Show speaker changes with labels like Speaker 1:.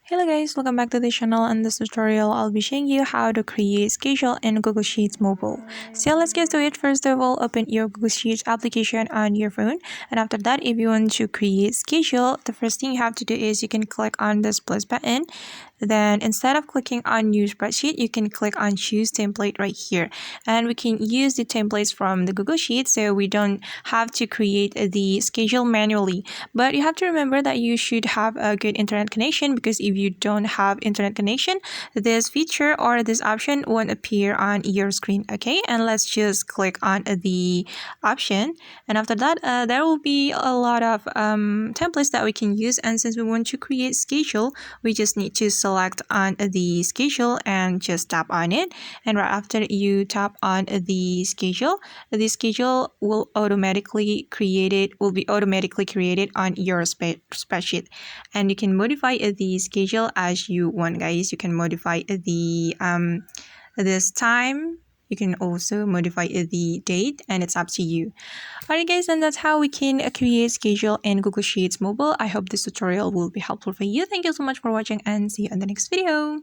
Speaker 1: Hello guys, welcome back to the channel. In this tutorial, I'll be showing you how to create schedule in Google Sheets mobile. So let's get to it. First of all, open your Google Sheets application on your phone. And after that, if you want to create schedule, the first thing you have to do is you can click on this plus button. Then instead of clicking on new spreadsheet, you can click on choose template right here. And we can use the templates from the Google Sheet, so we don't have to create the schedule manually. But you have to remember that you should have a good internet connection, because if you don't have internet connection, this feature or this option won't appear on your screen. Okay, and let's just click on the option, and after that there will be a lot of templates that we can use. And since we want to create schedule, we just need to select on the schedule and just tap on it. And right after you tap on the schedule will be automatically created on your spreadsheet. And you can modify the schedule as you want, guys. You can modify the this time. You can also modify the date, and it's up to you. Alright guys, and that's how we can create schedule in Google Sheets mobile. I hope this tutorial will be helpful for you. Thank you so much for watching, and see you in the next video.